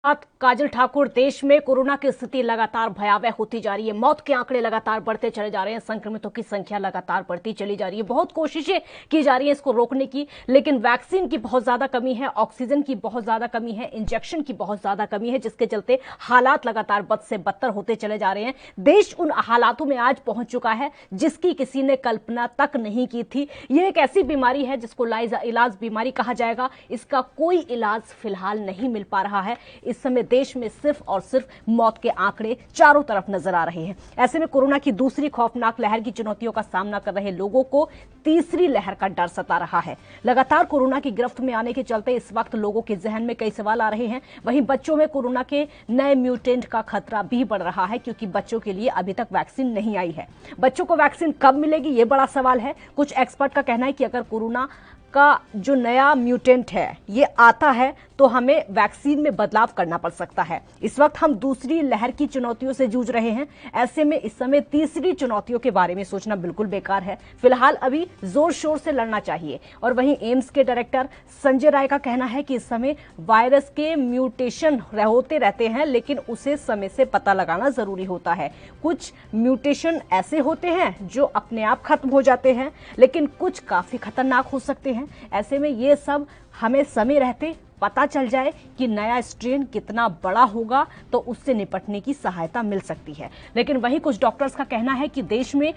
काजल ठाकुर, देश में कोरोना की स्थिति लगातार भयावह होती जा रही है। मौत के आंकड़े लगातार बढ़ते चले जा रहे हैं। संक्रमितों की संख्या लगातार बढ़ती चली जा रही है। बहुत कोशिशें की जा रही है इसको रोकने की, लेकिन वैक्सीन की बहुत ज्यादा कमी है, ऑक्सीजन की बहुत ज्यादा कमी है, इंजेक्शन की बहुत ज्यादा कमी है, जिसके चलते हालात लगातार बद से बदतर होते चले जा रहे हैं। देश उन हालातों में आज पहुंच चुका है जिसकी किसी ने कल्पना तक नहीं की थी। यह एक ऐसी बीमारी है जिसको लाइलाज बीमारी कहा जाएगा। इसका कोई इलाज फिलहाल नहीं मिल पा रहा है। इस समय देश में सिर्फ और सिर्फ मौत के आंकड़े चारों तरफ नजर आ रहे हैं। ऐसे में कोरोना की दूसरी खौफनाक लहर की चुनौतियों का सामना कर रहे लोगों को तीसरी लहर का डर सता रहा है। लगातार कोरोना की गिरफ्त में आने के चलते इस वक्त लोगों के जहन में कई सवाल आ रहे हैं। वहीं बच्चों में कोरोना के नए म्यूटेंट का खतरा भी बढ़ रहा है, क्योंकि बच्चों के लिए अभी तक वैक्सीन नहीं आई है। बच्चों को वैक्सीन कब मिलेगी, यह बड़ा सवाल है। कुछ एक्सपर्ट का कहना है कि अगर कोरोना का जो नया म्यूटेंट है ये आता है तो हमें वैक्सीन में बदलाव करना पड़ सकता है। इस वक्त हम दूसरी लहर की चुनौतियों से जूझ रहे हैं। ऐसे में इस समय तीसरी चुनौतियों के बारे में सोचना बिल्कुल बेकार है। फिलहाल अभी जोर शोर से लड़ना चाहिए। और वहीं एम्स के डायरेक्टर संजय राय का कहना है कि इस समय वायरस के म्यूटेशन होते रहते हैं, लेकिन उसे समय से पता लगाना जरूरी होता है। कुछ म्यूटेशन ऐसे होते हैं जो अपने आप खत्म हो जाते हैं, लेकिन कुछ काफी खतरनाक हो सकते हैं। ऐसे में ये सब हमें समय रहते पता चल जाए कि नया स्ट्रेन कितना बड़ा होगा तो उससे निपटने की सहायता मिल सकती है। लेकिन वहीं कुछ डॉक्टर्स का कहना है कि देश में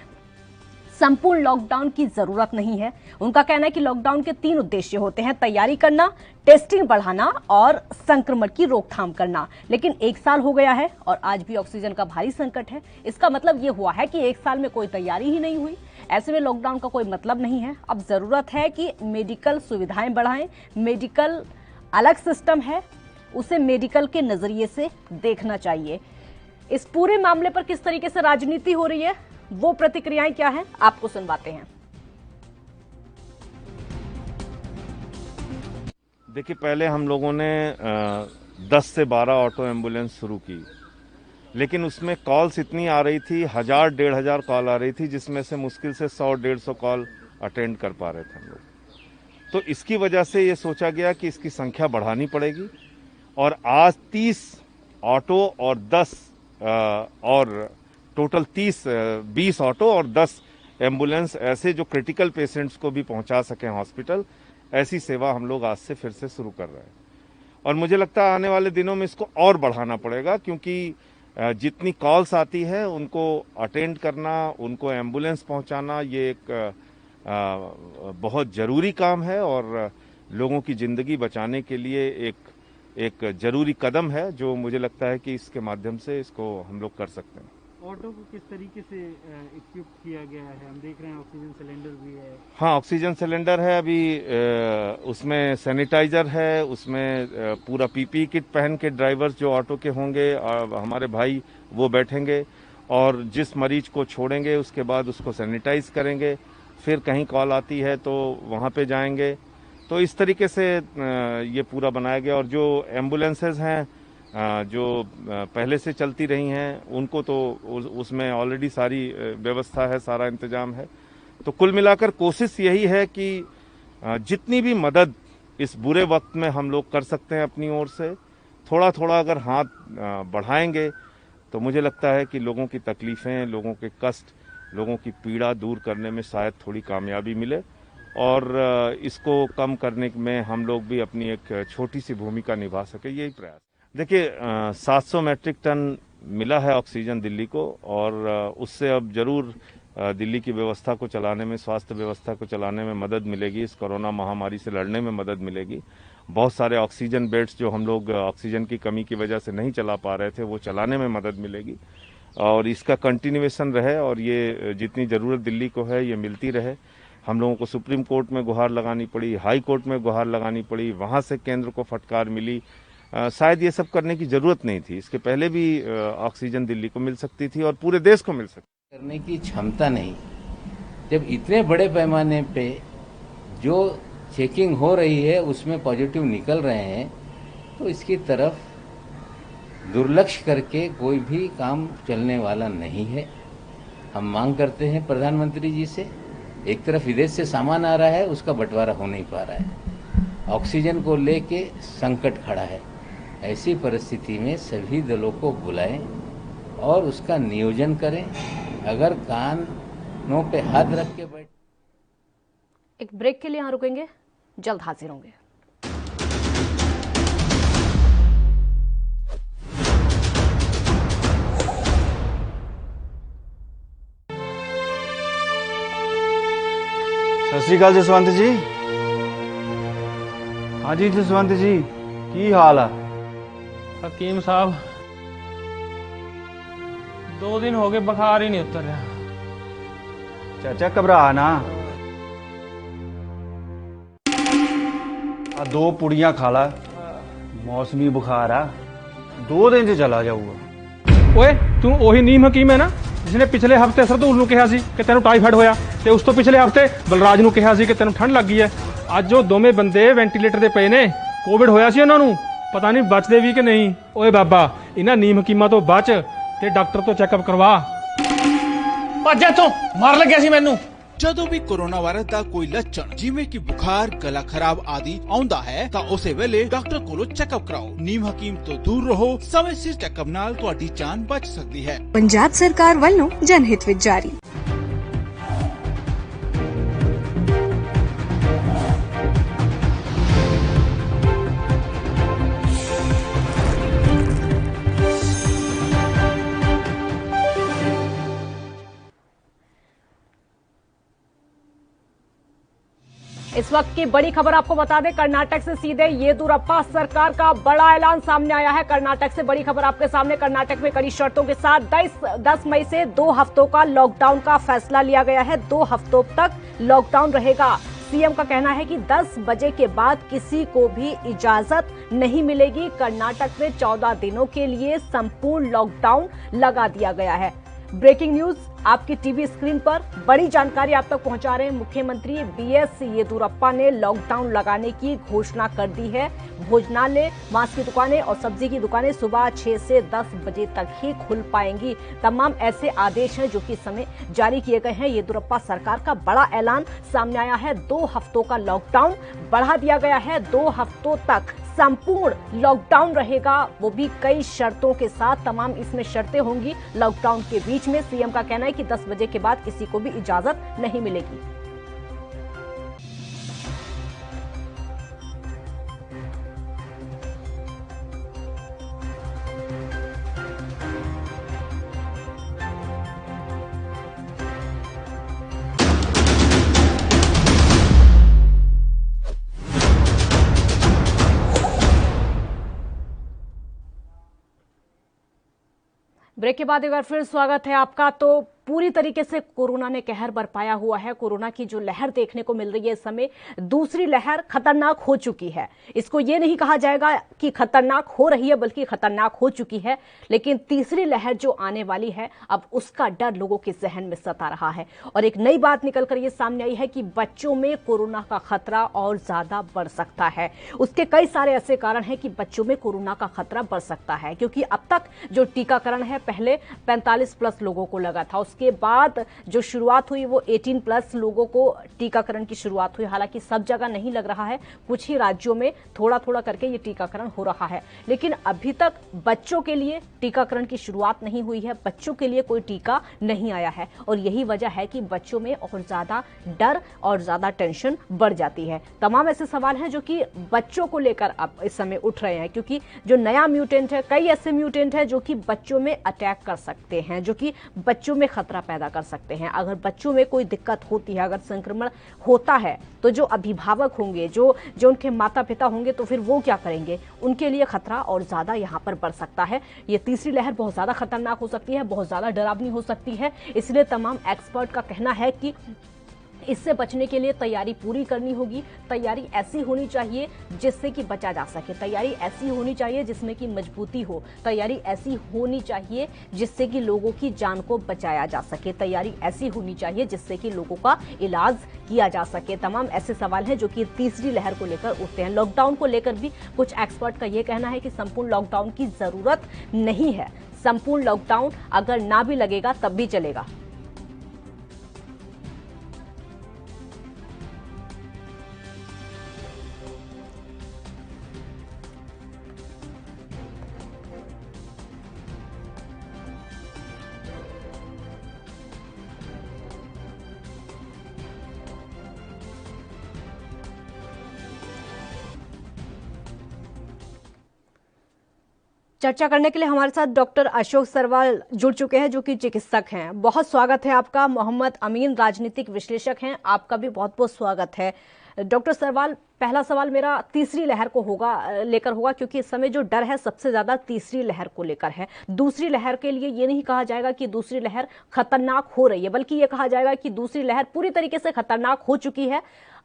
संपूर्ण लॉकडाउन की जरूरत नहीं है। उनका कहना है कि लॉकडाउन के 3 उद्देश्य होते हैं: तैयारी करना, टेस्टिंग बढ़ाना और संक्रमण की रोकथाम करना। लेकिन 1 साल हो गया है और आज भी ऑक्सीजन का भारी संकट है। इसका मतलब यह हुआ है कि 1 साल में कोई तैयारी ही नहीं हुई। ऐसे में लॉकडाउन का कोई मतलब नहीं है। अब जरूरत है कि मेडिकल सुविधाएं बढ़ाएं। मेडिकल अलग सिस्टम है, उसे मेडिकल के नजरिए से देखना चाहिए। इस पूरे मामले पर किस तरीके से राजनीति हो रही है, वो प्रतिक्रियाएं क्या हैं, आपको सुनवाते हैं। देखिए, पहले हम लोगों ने 10 से 12 ऑटो एम्बुलेंस शुरू की, लेकिन उसमें कॉल्स इतनी आ रही थी, 1000-1500 कॉल आ रही थी, जिसमें से मुश्किल से 100-150 कॉल अटेंड कर पा रहे थे हम लोग। तो इसकी वजह से ये सोचा गया कि इसकी संख्या बढ़ानी पड़ेगी और आज 30 ऑटो और 10 और टोटल 20 ऑटो और 10 एम्बुलेंस ऐसे जो क्रिटिकल पेशेंट्स को भी पहुंचा सकें हॉस्पिटल, ऐसी सेवा हम लोग आज से फिर से शुरू कर रहे हैं। और मुझे लगता है आने वाले दिनों में इसको और बढ़ाना पड़ेगा, क्योंकि जितनी कॉल्स आती है उनको अटेंड करना, उनको एम्बुलेंस पहुंचाना, ये एक बहुत जरूरी काम है और लोगों की जिंदगी बचाने के लिए एक जरूरी कदम है, जो मुझे लगता है कि इसके माध्यम से इसको हम लोग कर सकते हैं। ऑटो को किस तरीके से इक्विप किया गया है? हम देख रहे हैं ऑक्सीजन सिलेंडर भी है। हाँ, ऑक्सीजन सिलेंडर है, अभी उसमें सैनिटाइजर है, उसमें पूरा पीपीई किट पहन के ड्राइवर्स जो ऑटो के होंगे, हमारे भाई, वो बैठेंगे और जिस मरीज को छोड़ेंगे उसके बाद उसको सैनिटाइज करेंगे। फिर कहीं कॉल आती है तो वहाँ पे जाएंगे। तो इस तरीके से ये पूरा बनाया गया। और जो एम्बुलेंसेज हैं जो पहले से चलती रही हैं, उनको तो उसमें ऑलरेडी सारी व्यवस्था है, सारा इंतजाम है। तो कुल मिलाकर कोशिश यही है कि जितनी भी मदद इस बुरे वक्त में हम लोग कर सकते हैं अपनी ओर से, थोड़ा थोड़ा अगर हाथ बढ़ाएंगे तो मुझे लगता है कि लोगों की तकलीफें, लोगों के कष्ट, लोगों की पीड़ा दूर करने में शायद थोड़ी कामयाबी मिले और इसको कम करने में हम लोग भी अपनी एक छोटी सी भूमिका निभा सके, यही प्रयास। देखिए, 700 मैट्रिक टन मिला है ऑक्सीजन दिल्ली को और उससे अब जरूर दिल्ली की व्यवस्था को चलाने में, स्वास्थ्य व्यवस्था को चलाने में मदद मिलेगी। इस कोरोना महामारी से लड़ने में मदद मिलेगी। बहुत सारे ऑक्सीजन बेड्स जो हम लोग ऑक्सीजन की कमी की वजह से नहीं चला पा रहे थे, वो चलाने में मदद मिलेगी और इसका कंटिन्यूएशन रहे और ये जितनी ज़रूरत दिल्ली को है ये मिलती रहे। हम लोगों को सुप्रीम कोर्ट में गुहार लगानी पड़ी, हाई कोर्ट में गुहार लगानी पड़ी, वहाँ से केंद्र को फटकार मिली। शायद ये सब करने की ज़रूरत नहीं थी। इसके पहले भी ऑक्सीजन दिल्ली को मिल सकती थी और पूरे देश को मिल सकती करने की क्षमता नहीं। जब इतने बड़े पैमाने पे जो चेकिंग हो रही है उसमें पॉजिटिव निकल रहे हैं, तो इसकी तरफ दुर्लक्ष्य करके कोई भी काम चलने वाला नहीं है। हम मांग करते हैं प्रधानमंत्री जी से, एक तरफ विदेश से सामान आ रहा है, उसका बंटवारा हो नहीं पा रहा है। ऑक्सीजन को लेके संकट खड़ा है, ऐसी परिस्थिति में सभी दलों को बुलाएं और उसका नियोजन करें। अगर कानों पे हाथ रख के बैठ। एक ब्रेक के लिए यहाँ रुकेंगे, जल्द हाजिर होंगे। सत श्री अकाल जसवंत जी। हाँ जी जसवंत जी, की हाल है? हकीम साहब, 2 दिन हो गए, बुखार ही नहीं उतर रहा। चाचा घबरा ना, आ 2 पुड़ियां खा ला, मौसमी बुखार आ, 2 दिन च चला जाऊगा। ओए तू ਉਹੀ ਨੀਮ ਹਕੀਮ ਹੈ ਨਾ ਜਿਸਨੇ ਪਿਛਲੇ ਹਫਤੇ ਸਰਦੂਲ ਨੂੰ ਕਿਹਾ ਸੀ ਕਿ ਤੈਨੂੰ ਟਾਈਫਾਇਡ ਹੋਇਆ, ਤੇ ਉਸ ਤੋਂ ਪਿਛਲੇ ਹਫਤੇ ਬਲਰਾਜ ਨੂੰ ਕਿਹਾ ਸੀ ਕਿ ਤੈਨੂੰ ਠੰਡ ਲੱਗੀ ਹੈ। ਅੱਜ ਉਹ ਦੋਵੇਂ ਬੰਦੇ ਵੈਂਟੀਲੇਟਰ ਤੇ ਪਏ ਨੇ, ਕੋਵਿਡ ਹੋਇਆ ਸੀ ਉਹਨਾਂ ਨੂੰ, ਪਤਾ ਨਹੀਂ ਬਚਦੇ ਵੀ ਕਿ ਨਹੀਂ। ਓਏ ਬਾਬਾ, ਇਹਨਾਂ ਨੀਮ ਹਕੀਮਾਂ ਤੋਂ ਬਚ ਤੇ ਡਾਕਟਰ ਤੋਂ ਚੈੱਕਅਪ ਕਰਵਾ। ਭੱਜ ਇੱਥੋਂ, ਮਾਰ ਲੱਗਿਆ ਸੀ ਮੈਨੂੰ। ਜਦੋਂ ਵੀ ਕੋਰੋਨਾ ਵਾਇਰਸ ਦਾ ਕੋਈ ਲੱਛਣ ਜਿਵੇਂ ਕਿ ਬੁਖਾਰ, ਗਲਾ ਖਰਾਬ ਆਦि ਆਉਂਦਾ ਹੈ ਤਾਂ ਉਸੇ ਵੇਲੇ ਡਾਕਟਰ ਕੋਲੋਂ ਚੈੱਕਅਪ ਕਰਾਓ। ਨੀਮ ਹਕੀਮ ਤੋਂ ਦੂਰ ਰਹੋ। ਸਮੇਂ ਸਿਰ ਚੈੱਕਅਪ ਨਾਲ ਤੁਹਾਡੀ ਜਾਨ ਬਚ ਸਕਦੀ ਹੈ। ਪੰਜਾਬ ਸਰਕਾਰ ਵੱਲੋਂ ਜਨਹਿਤ ਵਿੱਚ ਜਾਰੀ। इस वक्त की बड़ी खबर आपको बता दें, कर्नाटक से सीधे येदियुरप्पा सरकार का बड़ा ऐलान सामने आया है। कर्नाटक से बड़ी खबर आपके सामने। कर्नाटक में कड़ी शर्तों के साथ 10 मई से 2 हफ्तों का लॉकडाउन का फैसला लिया गया है। 2 हफ्तों तक लॉकडाउन रहेगा। सीएम का कहना है कि 10 बजे के बाद किसी को भी इजाजत नहीं मिलेगी। कर्नाटक में 14 दिनों के लिए संपूर्ण लॉकडाउन लगा दिया गया है। ब्रेकिंग न्यूज आपकी टीवी स्क्रीन पर, बड़ी जानकारी आप तक पहुंचा रहे हैं। मुख्यमंत्री बीएस येदियुरप्पा ने लॉकडाउन लगाने की घोषणा कर दी है। भोजनालय, मांस की दुकानें और सब्जी की दुकानें सुबह 6 से 10 बजे तक ही खुल पाएंगी। तमाम ऐसे आदेश हैं जो कि समय जारी किए गए हैं। येदियुरप्पा सरकार का बड़ा ऐलान सामने आया है। 2 हफ्तों का लॉकडाउन बढ़ा दिया गया है। 2 हफ्तों तक संपूर्ण लॉकडाउन रहेगा, वो भी कई शर्तों के साथ। तमाम इसमें शर्तें होंगी लॉकडाउन के बीच में। सीएम का कहना है कि 10 बजे के बाद किसी को भी इजाजत नहीं मिलेगी। ब्रेक के बाद एक बार फिर स्वागत है आपका। तो पूरी तरीके से कोरोना ने कहर बरपाया हुआ है। कोरोना की जो लहर देखने को मिल रही है इस समय, दूसरी लहर खतरनाक हो चुकी है। इसको ये नहीं कहा जाएगा कि खतरनाक हो रही है, बल्कि खतरनाक हो चुकी है। लेकिन तीसरी लहर जो आने वाली है, अब उसका डर लोगों के जहन में सता रहा है। और एक नई बात निकल कर ये सामने आई है कि बच्चों में कोरोना का खतरा और ज्यादा बढ़ सकता है। उसके कई सारे ऐसे कारण हैं कि बच्चों में कोरोना का खतरा बढ़ सकता है, क्योंकि अब तक जो टीकाकरण है, पहले 45+ लोगों को लगा था। उसके बाद जो शुरुआत हुई वो 18+ लोगों को टीकाकरण की शुरुआत हुई। हालांकि सब जगह नहीं लग रहा है, कुछ ही राज्यों में थोड़ा थोड़ा करके ये टीकाकरण हो रहा है। लेकिन अभी तक बच्चों के लिए टीकाकरण की शुरुआत नहीं हुई है। बच्चों के लिए कोई टीका नहीं आया है, और यही वजह है कि बच्चों में और ज्यादा डर और ज्यादा टेंशन बढ़ जाती है। तमाम ऐसे सवाल हैं जो कि बच्चों को लेकर अब इस समय उठ रहे हैं, क्योंकि जो नया म्यूटेंट है, कई ऐसे म्यूटेंट है जो कि बच्चों में अटैक कर सकते हैं, जो कि बच्चों में खतरा पैदा कर सकते हैं। अगर बच्चों में कोई दिक्कत होती है, अगर संक्रमण होता है, तो जो अभिभावक होंगे, जो उनके माता पिता होंगे, तो फिर वो क्या करेंगे? उनके लिए खतरा और ज्यादा यहाँ पर बढ़ सकता है। ये तीसरी लहर बहुत ज्यादा खतरनाक हो सकती है, बहुत ज्यादा डरावनी हो सकती है। इसलिए तमाम एक्सपर्ट का कहना है कि इससे बचने के लिए तैयारी पूरी करनी होगी। तैयारी ऐसी होनी चाहिए जिससे कि बचा जा सके। तैयारी ऐसी होनी चाहिए जिसमें कि मजबूती हो। तैयारी ऐसी होनी चाहिए जिससे कि लोगों की जान को बचाया जा सके। तैयारी ऐसी होनी चाहिए जिससे कि लोगों का इलाज किया जा सके। तमाम ऐसे सवाल हैं जो कि तीसरी लहर को लेकर उठते हैं। लॉकडाउन को लेकर भी कुछ एक्सपर्ट का यह कहना है कि संपूर्ण लॉकडाउन की जरूरत नहीं है। संपूर्ण लॉकडाउन अगर ना भी लगेगा तब भी चलेगा। चर्चा करने के लिए हमारे साथ डॉक्टर अशोक सरवाल जुड़ चुके हैं, जो कि चिकित्सक हैं। बहुत स्वागत है आपका। मोहम्मद अमीन राजनीतिक विश्लेषक हैं, आपका भी बहुत बहुत स्वागत है। डॉक्टर सरवाल, पहला सवाल मेरा तीसरी लहर को लेकर होगा, क्योंकि इस समय जो डर है सबसे ज्यादा तीसरी लहर को लेकर है। दूसरी लहर के लिए ये नहीं कहा जाएगा कि दूसरी लहर खतरनाक हो रही है, बल्कि ये कहा जाएगा कि दूसरी लहर पूरी तरीके से खतरनाक हो चुकी है।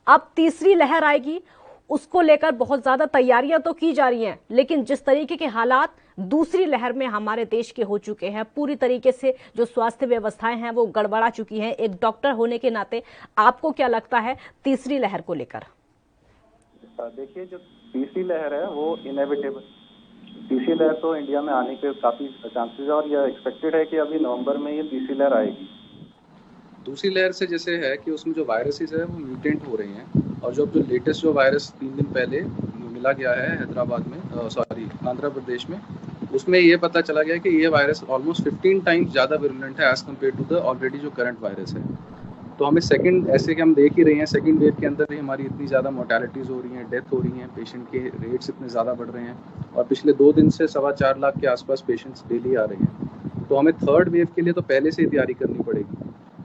अब तीसरी लहर आएगी, उसको लेकर बहुत ज्यादा तैयारियां तो की जा रही हैं, लेकिन जिस तरीके के हालात दूसरी लहर में हमारे देश के हो चुके हैं, पूरी तरीके से जो स्वास्थ्य व्यवस्थाएं हैं वो गड़बड़ा चुकी हैं, एक डॉक्टर होने के नाते आपको क्या लगता है तीसरी लहर को लेकर? देखिए, जो तीसरी लहर है वो इनएविटेबल, तीसरी लहर तो इंडिया में आने के काफी चांसेस है और यह एक्सपेक्टेड है कि अभी नवंबर में ये तीसरी लहर आएगी। दूसरी लहर से जैसे है कि उसमें जो वायरसेस है वो म्यूटेंट हो रही हैं, और जो लेटेस्ट जो वायरस 3 दिन पहले मिला गया है हैदराबाद में, आंध्र प्रदेश में, उसमें ये पता चला गया कि ये वायरस ऑलमोस्ट 15 टाइम्स ज़्यादा विरुलेंट है as compare to the already जो करंट वायरस है। तो हमें सेकंड, ऐसे कि हम देख ही रहे हैं सेकंड वेव के अंदर ही हमारी इतनी ज़्यादा मोर्टेलिटीज़ हो रही हैं, डेथ हो रही हैं, पेशेंट के रेट्स इतने ज़्यादा बढ़ रहे हैं, और पिछले 2 दिन से 4.25 लाख के आसपास पेशेंट्स डेली आ रहे हैं। तो हमें थर्ड वेव के लिए तो पहले से ही तैयारी करनी पड़ेगी,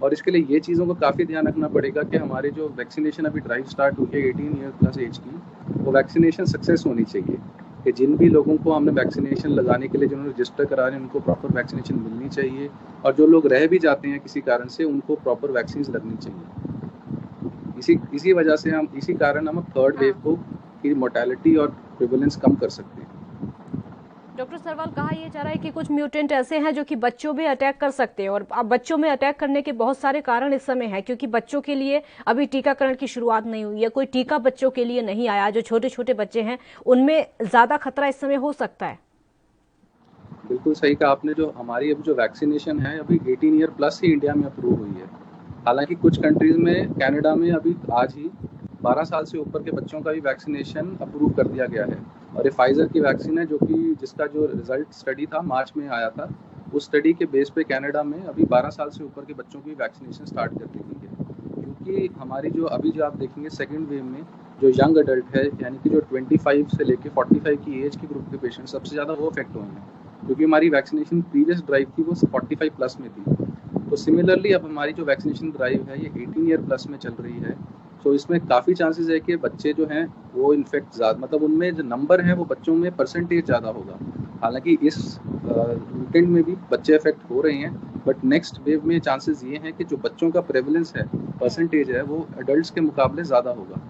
और इसके लिए ये चीज़ों को काफ़ी ध्यान रखना पड़ेगा कि हमारे जो वैक्सीनेशन अभी ड्राइव स्टार्ट हुई है 18 ईयर प्लस एज की, वो वैक्सीनेशन सक्सेस होनी चाहिए, कि जिन भी लोगों को हमने वैक्सीनेशन लगाने के लिए जिन्होंने रजिस्टर करा रहे हैं उनको प्रॉपर वैक्सीनेशन मिलनी चाहिए, और जो लोग रह भी जाते हैं किसी कारण से उनको प्रॉपर वैक्सीन लगनी चाहिए। इसी वजह से इसी कारण हम थर्ड वेव को की मोर्टेलिटी और प्रिवेलेंस कम कर सकते हैं। डॉक्टर सरवाल, कहा यह जा रहा है कि कुछ म्यूटेंट ऐसे हैं जो कि बच्चों में अटैक कर सकते हैं, और अब बच्चों में अटैक करने के बहुत सारे कारण इस समय है, क्योंकि बच्चों के लिए अभी टीकाकरण की शुरुआत नहीं हुई है, कोई टीका बच्चों के लिए नहीं आया। जो छोटे छोटे बच्चे हैं उनमें ज्यादा खतरा इस समय हो सकता है। बिल्कुल सही कहा आपने। जो हमारी अभी जो वैक्सीनेशन है अभी 18 ईयर प्लस ही इंडिया में अप्रूव हुई है। हालांकि कुछ कंट्रीज में, कनाडा में अभी आज ही 12 साल से ऊपर के बच्चों का भी वैक्सीनेशन अप्रूव कर दिया गया है, और ये फाइजर की वैक्सीन है, जो कि जिसका जो रिजल्ट स्टडी था मार्च में आया था, उस स्टडी के बेस पे कनाडा में अभी 12 साल से ऊपर के बच्चों की वैक्सीनेशन स्टार्ट कर दी गई है। क्योंकि हमारी जो अभी जो आप देखेंगे सेकेंड वेव में जो यंग अडल्ट है, यानी कि जो 25 से लेके 45 की एज के ग्रुप के पेशेंट सबसे ज़्यादा वो अफेक्ट हुए हैं, क्योंकि हमारी वैक्सीनेशन प्रीवियस ड्राइव थी वो 45 प्लस में थी। तो सिमिलरली अब हमारी जो वैक्सीनेशन ड्राइव है ये 18 ईयर प्लस में चल रही है। तो इसमें काफ़ी चांसेस है कि बच्चे जो हैं वो इन्फेक्ट ज़्यादा, मतलब उनमें जो नंबर है वो बच्चों में परसेंटेज ज़्यादा होगा। हालांकि इस म्यूटेंट में भी बच्चे अफेक्ट हो रहे हैं, बट नेक्स्ट वेव में चांसेस ये हैं कि जो बच्चों का प्रेवलेंस है, परसेंटेज है, वो एडल्ट्स के मुकाबले ज़्यादा होगा।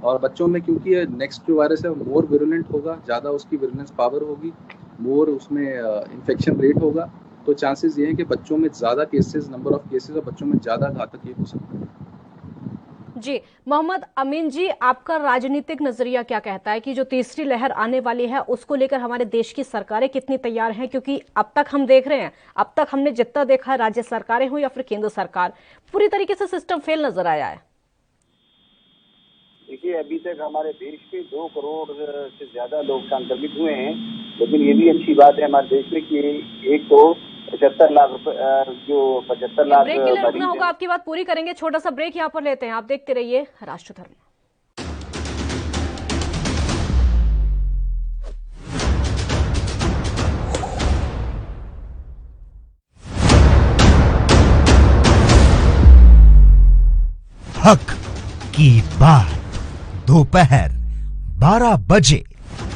और बच्चों में क्योंकि ये नेक्स्ट जो वायरस है मोर विरुलेंट होगा, ज़्यादा उसकी विरुलेंस पावर होगी, मोर उसमें इन्फेक्शन रेट होगा, तो चांसेस ये हैं कि बच्चों में ज़्यादा केसेस, नंबर ऑफ केसेस और बच्चों में ज़्यादा घातक ये हो सकता है। जी मोहम्मद अमीन जी, आपका राजनीतिक नजरिया क्या कहता है कि जो तीसरी लहर आने वाली है उसको लेकर हमारे देश की सरकारें कितनी तैयार हैं? क्योंकि अब तक हम देख रहे हैं, अब तक हमने जितना देखा है, राज्य सरकारें हो या फिर केंद्र सरकार, पूरी तरीके से सिस्टम फेल नजर आया है। देखिए, अभी तक हमारे देश के 2 करोड़ से ज्यादा लोग संक्रमित हुए हैं, लेकिन ये भी अच्छी बात है हमारे देश में कि 175 लाख जो 75 लाख ब्रेक के लिए रुकना होगा, आपकी बात पूरी करेंगे, छोटा सा ब्रेक यहाँ पर लेते हैं। आप देखते रहिए राष्ट्रधर्म। हक की बात दोपहर 12 बजे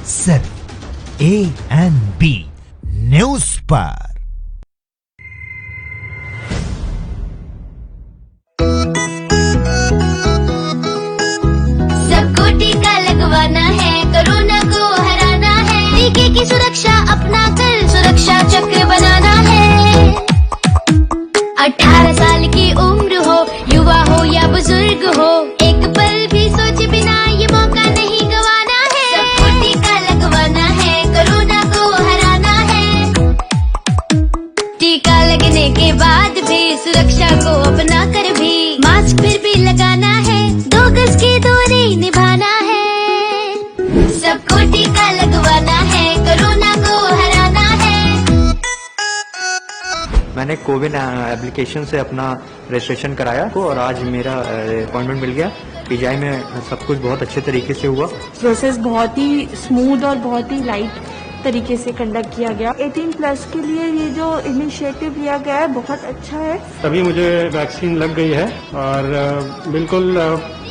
सिर्फ ANB न्यूज पर। सबको टीका लगवाना है, कोरोना को हराना है, टीके की सुरक्षा अपना कर सुरक्षा चक्र बनाना है। 18 साल की उम्र हो, युवा हो या बुजुर्ग हो, एक पल भी सोचे बिना ये मौका नहीं गवाना है। सबको टीका लगवाना है, कोरोना को हराना है। टीका लगने के बाद भी सुरक्षा को अपना कर भी मास्क फिर भी लगाना है, 2 गज की दूरी निभाना है। सबको टीका लगवाना है, कोरोना को हराना है। मैंने कोविन एप्लीकेशन से अपना रजिस्ट्रेशन कराया और आज मेरा अपॉइंटमेंट मिल गया। पीजीआई में सब कुछ बहुत अच्छे तरीके से हुआ। प्रोसेस बहुत ही स्मूथ और बहुत ही लाइट तरीके से कंडक्ट किया गया। 18+ के लिए ये जो इनिशिएटिव लिया गया है बहुत अच्छा है। तभी मुझे वैक्सीन लग गई है और बिल्कुल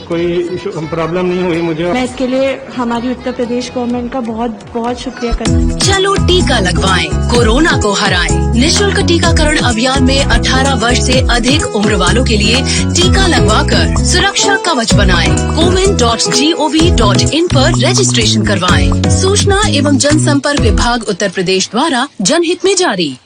कोई प्रॉब्लम नहीं हुई मुझे। मैं इसके लिए हमारी उत्तर प्रदेश गवर्नमेंट का बहुत बहुत शुक्रिया करती हूँ। चलो टीका लगवाएं, कोरोना को हराएं। निःशुल्क टीकाकरण अभियान में 18 वर्ष से अधिक उम्र वालों के लिए टीका लगवाकर सुरक्षा कवच बनाएं। comin.gov.in पर रजिस्ट्रेशन करवाएं। सूचना एवं जनसंपर्क विभाग उत्तर प्रदेश द्वारा जनहित में जारी।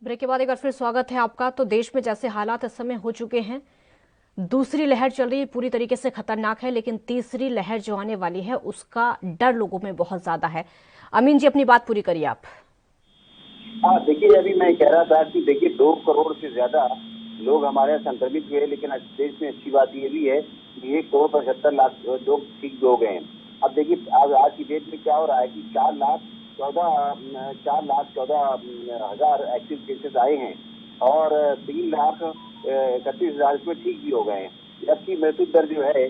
ब्रेक के बाद एक बार फिर स्वागत है आपका। तो देश में जैसे हालात इस समय हो चुके हैं, दूसरी लहर चल रही है, पूरी तरीके से खतरनाक है, लेकिन तीसरी लहर जो आने वाली है उसका डर लोगों में बहुत ज्यादा है। अमीन जी, अपनी बात पूरी करिए आप। हाँ, देखिए, अभी मैं कह रहा था कि देखिए 2 करोड़ से ज्यादा लोग हमारे यहाँ संक्रमित हुए, लेकिन देश में अच्छी बात ये भी है कि 1,75,00,000 लोग ठीक भी हो गए हैं। अब देखिए आज की डेट में क्या हो रहा है कि 4,14,000 एक्टिव केसेस आए हैं और 3,31,000 इसमें ठीक भी हो गए हैं, जबकि मृत्यु दर जो है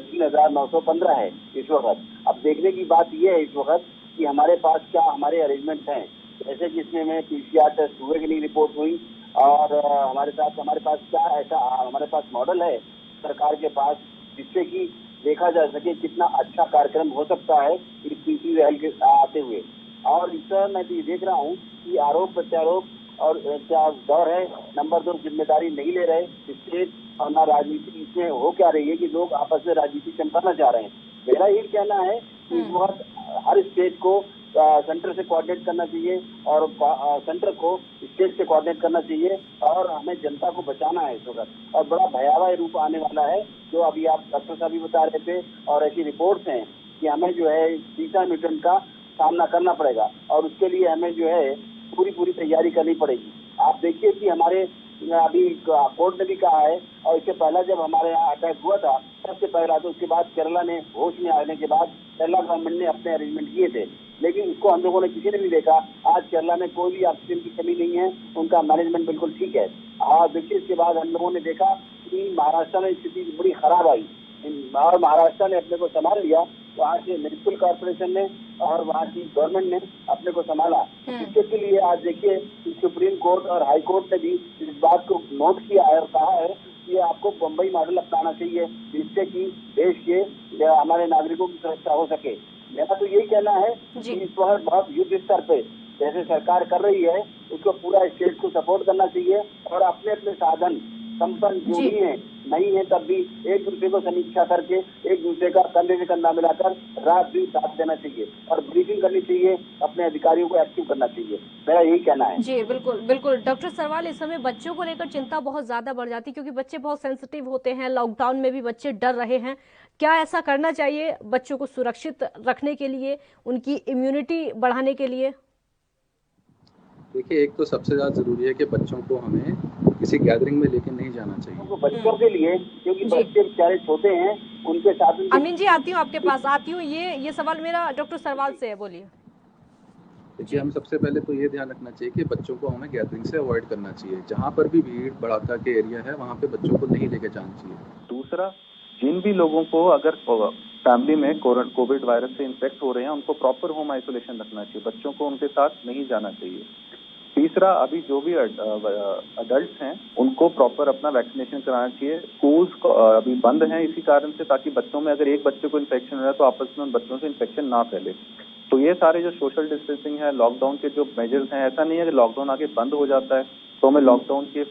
3,915 है इस वक्त। अब देखने की बात यह है इस वक्त कि हमारे पास क्या हमारे अरेंजमेंट हैं, जैसे कि इसमें में PCR टेस्ट हुए कि नहीं रिपोर्ट हुई, और हमारे पास क्या ऐसा हमारे पास मॉडल है सरकार के पास जिससे कि देखा जा सके कितना अच्छा कार्यक्रम हो सकता है इस तीसरी लहर के आते हुए। और इस समय मैं तो ये देख रहा हूँ कि आरोप प्रत्यारोप और क्या दौर है, नंबर 2 जिम्मेदारी नहीं ले रहे स्टेट और ना राजनीति। इसमें हो क्या रही है कि लोग आपस में राजनीति चमकाना चाह रहे हैं। मेरा ये कहना है कि इस वक्त हर स्टेट को सेंटर से कोऑर्डिनेट करना चाहिए और सेंटर को स्टेट से कोऑर्डिनेट करना चाहिए, और हमें जनता को बचाना है इस वक्त। और बड़ा भयावह रूप आने वाला है, जो अभी आप डॉक्टर साहब भी बता रहे थे, और ऐसी रिपोर्ट्स हैं कि हमें जो है बीटा म्यूटेंट का सामना करना पड़ेगा, और उसके लिए हमें जो है पूरी तैयारी करनी पड़ेगी। आप देखिए कि हमारे अभी कोर्ट ने भी कहा है, और इससे पहला जब हमारे यहाँ अटैक हुआ था सबसे पहला, तो उसके बाद केरला ने होश में आने के बाद केरला गवर्नमेंट ने अपने अरेंजमेंट किए थे, लेकिन इसको हम लोगों ने किसी ने नहीं देखा। आज केरला में कोई भी ऑक्सीजन की कमी नहीं है, उनका मैनेजमेंट बिल्कुल ठीक है। और देखिए इसके बाद हम लोगों ने देखा कि महाराष्ट्र में स्थिति बड़ी खराब आई और महाराष्ट्र ने अपने को संभाल लिया, वहाँ के म्युनिसिपल कॉर्पोरेशन ने और वहाँ की गवर्नमेंट ने अपने को संभाला। इसके लिए आज देखिए सुप्रीम कोर्ट और हाई कोर्ट ने भी इस बात को नोट किया है और कहा है कि आपको बम्बई मॉडल अपनाना चाहिए, जिससे कि देश के हमारे नागरिकों की सुरक्षा हो सके। मेरा तो यही कहना है कि इस वक्त बहुत युद्ध स्तर पे जैसे सरकार कर रही है, उसको पूरा स्टेट को सपोर्ट करना चाहिए, और अपने अपने साधन संपन्न जो भी है नहीं है तब भी एक दूसरे को समीक्षा करके एक दूसरे का कंधे से कंधा मिलाकर रात दिन साथ देना चाहिए, और ब्रीफिंग करनी चाहिए, अपने अधिकारियों को एक्टिव करना चाहिए। मेरा यही कहना है। जी बिल्कुल बिल्कुल। डॉक्टर सरवाल, इस समय बच्चों को लेकर चिंता बहुत ज्यादा बढ़ जाती है, क्योंकि बच्चे बहुत सेंसिटिव होते हैं। लॉकडाउन में भी बच्चे डर रहे हैं। क्या ऐसा करना चाहिए बच्चों को सुरक्षित रखने के लिए, उनकी इम्यूनिटी बढ़ाने के लिए? देखिए, एक तो सबसे ज्यादा जरूरी है कि बच्चों को हमें किसी गैदरिंग में लेके नहीं जाना चाहिए। तो बच्चों के लिए, क्योंकि बच्चे बेचारे छोटे हैं, उनके साथ। अमीन जी, आती हूँ आपके पास, आती हूँ। ये सवाल मेरा डॉक्टर सरवाल से है, बोलिए। देखिए, हम सबसे पहले तो ये ध्यान रखना चाहिए कि बच्चों को हमें गैदरिंग से अवॉइड करना चाहिए। जहाँ पर भी भीड़ भड़ाका के एरिया है वहाँ पे बच्चों को नहीं लेके जाना चाहिए। दूसरा, जिन भी लोगों को अगर फैमिली में कोविड वायरस से इन्फेक्ट हो रहे हैं, उनको प्रॉपर होम आइसोलेशन रखना चाहिए, बच्चों को उनके साथ नहीं जाना चाहिए। तीसरा, अभी जो भी अडल्ट हैं उनको प्रॉपर अपना वैक्सीनेशन कराना चाहिए। स्कूल्स अभी बंद हैं इसी कारण से, ताकि बच्चों में अगर एक बच्चे को इन्फेक्शन हो रहा है तो आपस में उन बच्चों से इन्फेक्शन ना फैले। तो ये सारे जो सोशल डिस्टेंसिंग है, लॉकडाउन के जो मेजर्स हैं, ऐसा नहीं है कि लॉकडाउन आके बंद हो जाता है तो हमें लॉकडाउन के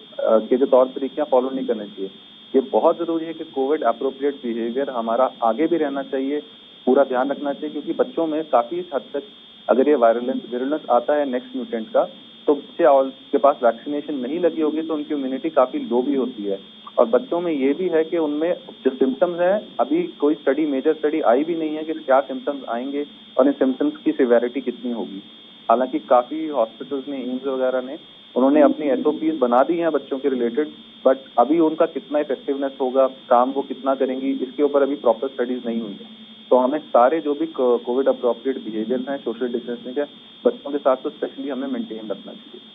जो तौर तरीके फॉलो नहीं करने चाहिए। ये बहुत जरूरी है कि कोविड अप्रोप्रिएट बिहेवियर हमारा आगे भी रहना चाहिए, पूरा ध्यान रखना चाहिए, क्योंकि बच्चों में काफी हद तक अगर ये वायरुलेंस आता है नेक्स्ट म्यूटेंट का, तो बच्चे के पास वैक्सीनेशन नहीं लगी होगी तो उनकी इम्यूनिटी काफी लो भी होती है। और बच्चों में ये भी है कि उनमें जो सिम्टम्स हैं, अभी कोई मेजर स्टडी आई भी नहीं है कि क्या सिम्टम्स आएंगे और इन सिम्टम्स की सिवेरिटी कितनी होगी। हालांकि काफी हॉस्पिटल्स ने, एम्स वगैरह ने, उन्होंने अपनी SOPs बना दी हैं बच्चों के रिलेटेड, बट अभी उनका कितना इफेक्टिवनेस होगा, काम वो कितना करेंगी, इसके ऊपर अभी प्रॉपर स्टडीज नहीं हुई है। तो हमें सारे जो भी कोविड अप्रोप्रिएट बिहेवियर हैं, सोशल डिस्टेंसिंग है, बच्चों के साथ तो स्पेशली हमें मेंटेन रखना चाहिए।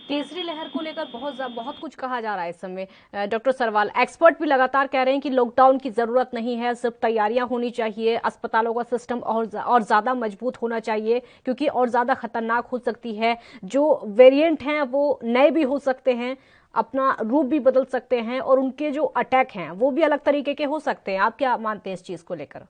तीसरी लहर को लेकर बहुत कुछ कहा जा रहा है इस समय। डॉक्टर सरवाल, एक्सपर्ट भी लगातार कह रहे हैं कि लॉकडाउन की जरूरत नहीं है, सिर्फ तैयारियां होनी चाहिए, अस्पतालों का सिस्टम और ज्यादा मजबूत होना चाहिए क्योंकि और ज्यादा खतरनाक हो सकती है। जो वेरिएंट हैं वो नए भी हो सकते हैं, अपना रूप भी बदल सकते हैं और उनके जो अटैक हैं वो भी अलग तरीके के हो सकते हैं। आप क्या मानते हैं इस चीज को लेकर?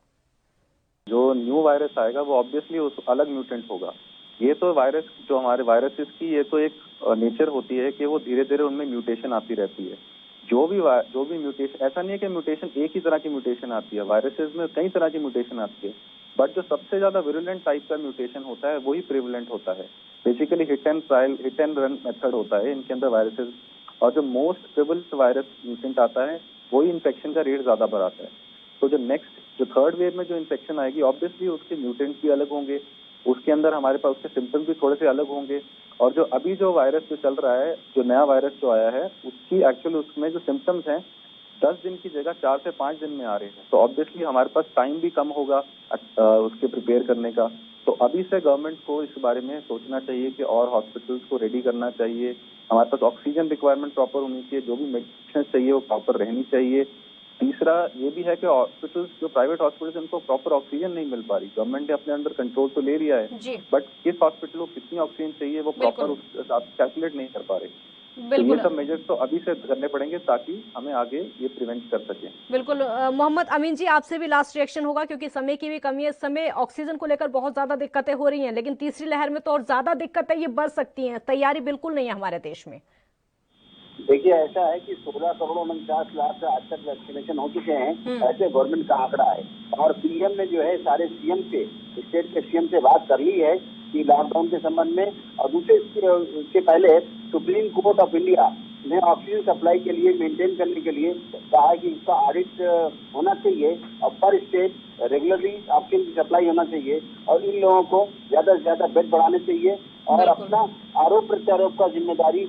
जो न्यू वायरस आएगा वो ऑब्वियसली उस अलग म्यूटेंट होगा। ये तो वायरस, जो हमारे वायरसेस की ये तो एक नेचर होती है कि वो धीरे धीरे उनमें म्यूटेशन आती रहती है। जो भी म्यूटेशन, ऐसा नहीं है कि म्यूटेशन एक ही तरह की म्यूटेशन आती है, वायरसेस में कई तरह की म्यूटेशन आती है, बट जो सबसे ज्यादा विरुलेंट टाइप का म्यूटेशन होता है वही प्रिवलेंट होता है। Basically hit and run method होता है इनके अंदर वायरसेस, और जो मोस्ट प्रिवलेंट वायरस म्यूटेंट आता है वही इन्फेक्शन का रेट ज्यादा बढ़ाता है। तो जो थर्ड वेव में जो इन्फेक्शन आएगी, ऑब्वियसली उसके म्यूटेंट्स भी अलग होंगे, उसके अंदर हमारे पास उसके सिम्टम्स भी थोड़े से अलग होंगे, और जो अभी जो वायरस जो चल रहा है, जो नया वायरस जो आया है, उसकी एक्चुअली उसमें जो सिम्टम्स हैं 10 दिन की जगह 4 से 5 दिन में आ रहे हैं। तो ऑब्वियसली हमारे पास टाइम भी कम होगा उसके प्रिपेयर करने का। तो अभी से गवर्नमेंट को इस बारे में सोचना चाहिए कि और हॉस्पिटल्स को रेडी करना चाहिए, हमारे पास ऑक्सीजन रिक्वायरमेंट प्रॉपर होनी चाहिए, जो भी मेडिसिन चाहिए वो प्रॉपर रहनी चाहिए। तीसरा ये भी है कि हॉस्पिटल्स, जो प्राइवेट हॉस्पिटल्स, उनको प्रॉपर ऑक्सीजन नहीं मिल पा रही। गवर्नमेंट ने अपने अंदर कंट्रोल तो ले लिया है, बट किस हॉस्पिटल को कितनी ऑक्सीजन चाहिए वो प्रॉपर कैलकुलेट नहीं कर पा रहे। तो ये सब मेजर्स तो अभी से करने पड़ेंगे ताकि हमें आगे ये प्रिवेंट कर सकें। बिल्कुल। मोहम्मद अमीन जी, आपसे भी लास्ट रिएक्शन होगा क्योंकि समय की भी कमी है। इस समय ऑक्सीजन को लेकर बहुत ज्यादा दिक्कतें हो रही हैं, लेकिन तीसरी लहर में तो और ज्यादा दिक्कतें ये बढ़ सकती हैं। तैयारी बिल्कुल नहीं है हमारे देश में। देखिए, ऐसा है कि 16 करोड़ 49 लाख से आज तक वैक्सीनेशन हो चुके हैं, ऐसे गवर्नमेंट का आंकड़ा है। और पीएम ने जो है सारे सीएम से, स्टेट के सीएम से बात कर ली है कि लॉकडाउन के संबंध में। और दूसरे इसके पहले सुप्रीम कोर्ट ऑफ इंडिया ने ऑक्सीजन सप्लाई के लिए, मेंटेन करने के लिए कहा है कि इसका ऑडिट होना चाहिए और पर स्टेट रेगुलरली ऑक्सीजन की सप्लाई होना चाहिए, और इन लोगों को ज्यादा से ज्यादा बेड बढ़ाने चाहिए और अपना आरोप प्रत्यारोप का जिम्मेदारी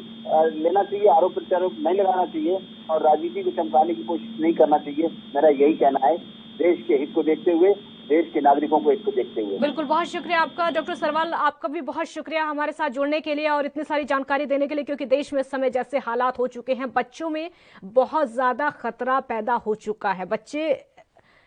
लेना चाहिए, आरोप प्रत्यारोप नहीं लगाना चाहिए और राजनीति को चमकाने की कोशिश नहीं करना चाहिए। मेरा यही कहना है, देश के हित को देखते हुए, देश के नागरिकों को हित को देखते हुए। बिल्कुल, बहुत शुक्रिया आपका डॉक्टर सरवाल, आपका भी बहुत शुक्रिया हमारे साथ जुड़ने के लिए और इतनी सारी जानकारी देने के लिए, क्योंकि देश में इस समय जैसे हालात हो चुके हैं, बच्चों में बहुत ज्यादा खतरा पैदा हो चुका है। बच्चे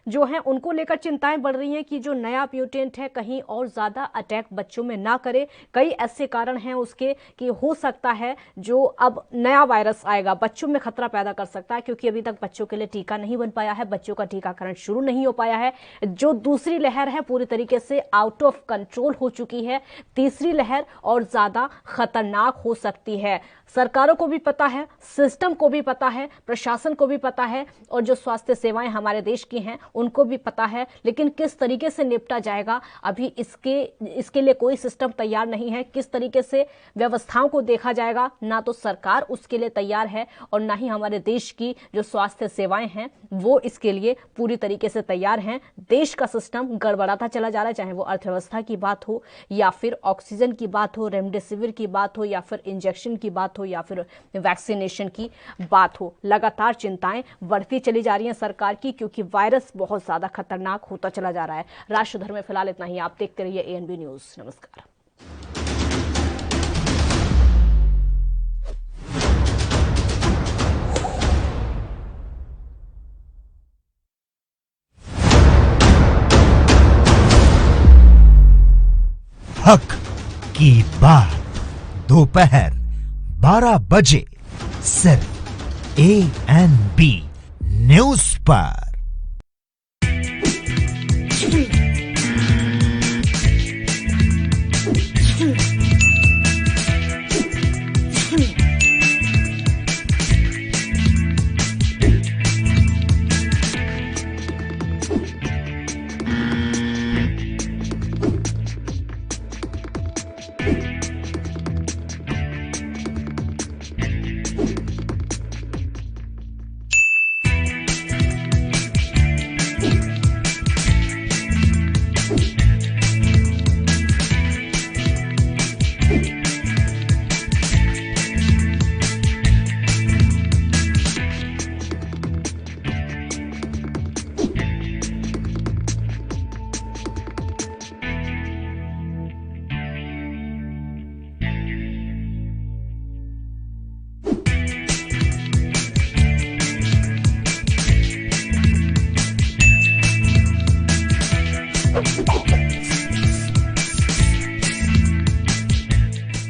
जो हैं उनको लेकर चिंताएं बढ़ रही हैं कि जो नया म्यूटेंट है कहीं और ज्यादा अटैक बच्चों में ना करे। कई ऐसे कारण हैं उसके कि हो सकता है जो अब नया वायरस आएगा बच्चों में खतरा पैदा कर सकता है, क्योंकि अभी तक बच्चों के लिए टीका नहीं बन पाया है, बच्चों का टीकाकरण शुरू नहीं हो पाया है। जो दूसरी लहर है पूरी तरीके से आउट ऑफ कंट्रोल हो चुकी है। तीसरी लहर और ज्यादा खतरनाक हो सकती है। सरकारों को भी पता है, सिस्टम को भी पता है, प्रशासन को भी पता है और जो स्वास्थ्य सेवाएं हमारे देश की हैं उनको भी पता है, लेकिन किस तरीके से निपटा जाएगा अभी इसके लिए कोई सिस्टम तैयार नहीं है। किस तरीके से व्यवस्थाओं को देखा जाएगा, ना तो सरकार उसके लिए तैयार है और ना ही हमारे देश की जो स्वास्थ्य सेवाएं हैं वो इसके लिए पूरी तरीके से तैयार हैं। देश का सिस्टम गड़बड़ाता चला जा रहा है, चाहे वो अर्थव्यवस्था की बात हो या फिर ऑक्सीजन की बात हो, रेमडेसिविर की बात हो या फिर इंजेक्शन की बात हो या फिर वैक्सीनेशन की बात हो। लगातार चिंताएं बढ़ती चली जा रही हैं सरकार की, क्योंकि वायरस बहुत ज्यादा खतरनाक होता चला जा रहा है। राष्ट्र भर में फिलहाल इतना ही। आप देखते रहिए ANB न्यूज। नमस्कार। हक की बात दोपहर 12 बजे सिर्फ ANB न्यूज पर।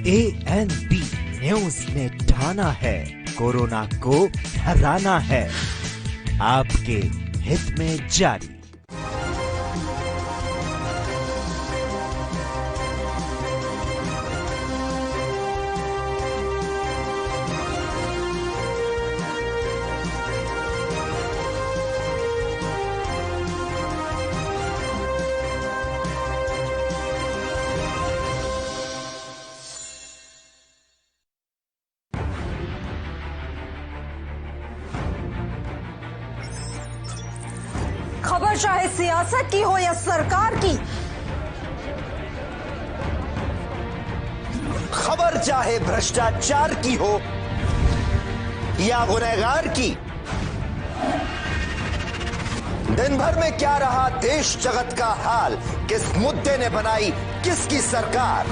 ANB न्यूज ने ठाना है, कोरोना को हराना है। आपके हित में जारी। खबर चाहे सियासत की हो या सरकार की, खबर चाहे भ्रष्टाचार की हो या गुनहगार की, दिन भर में क्या रहा देश जगत का हाल, किस मुद्दे ने बनाई किसकी सरकार,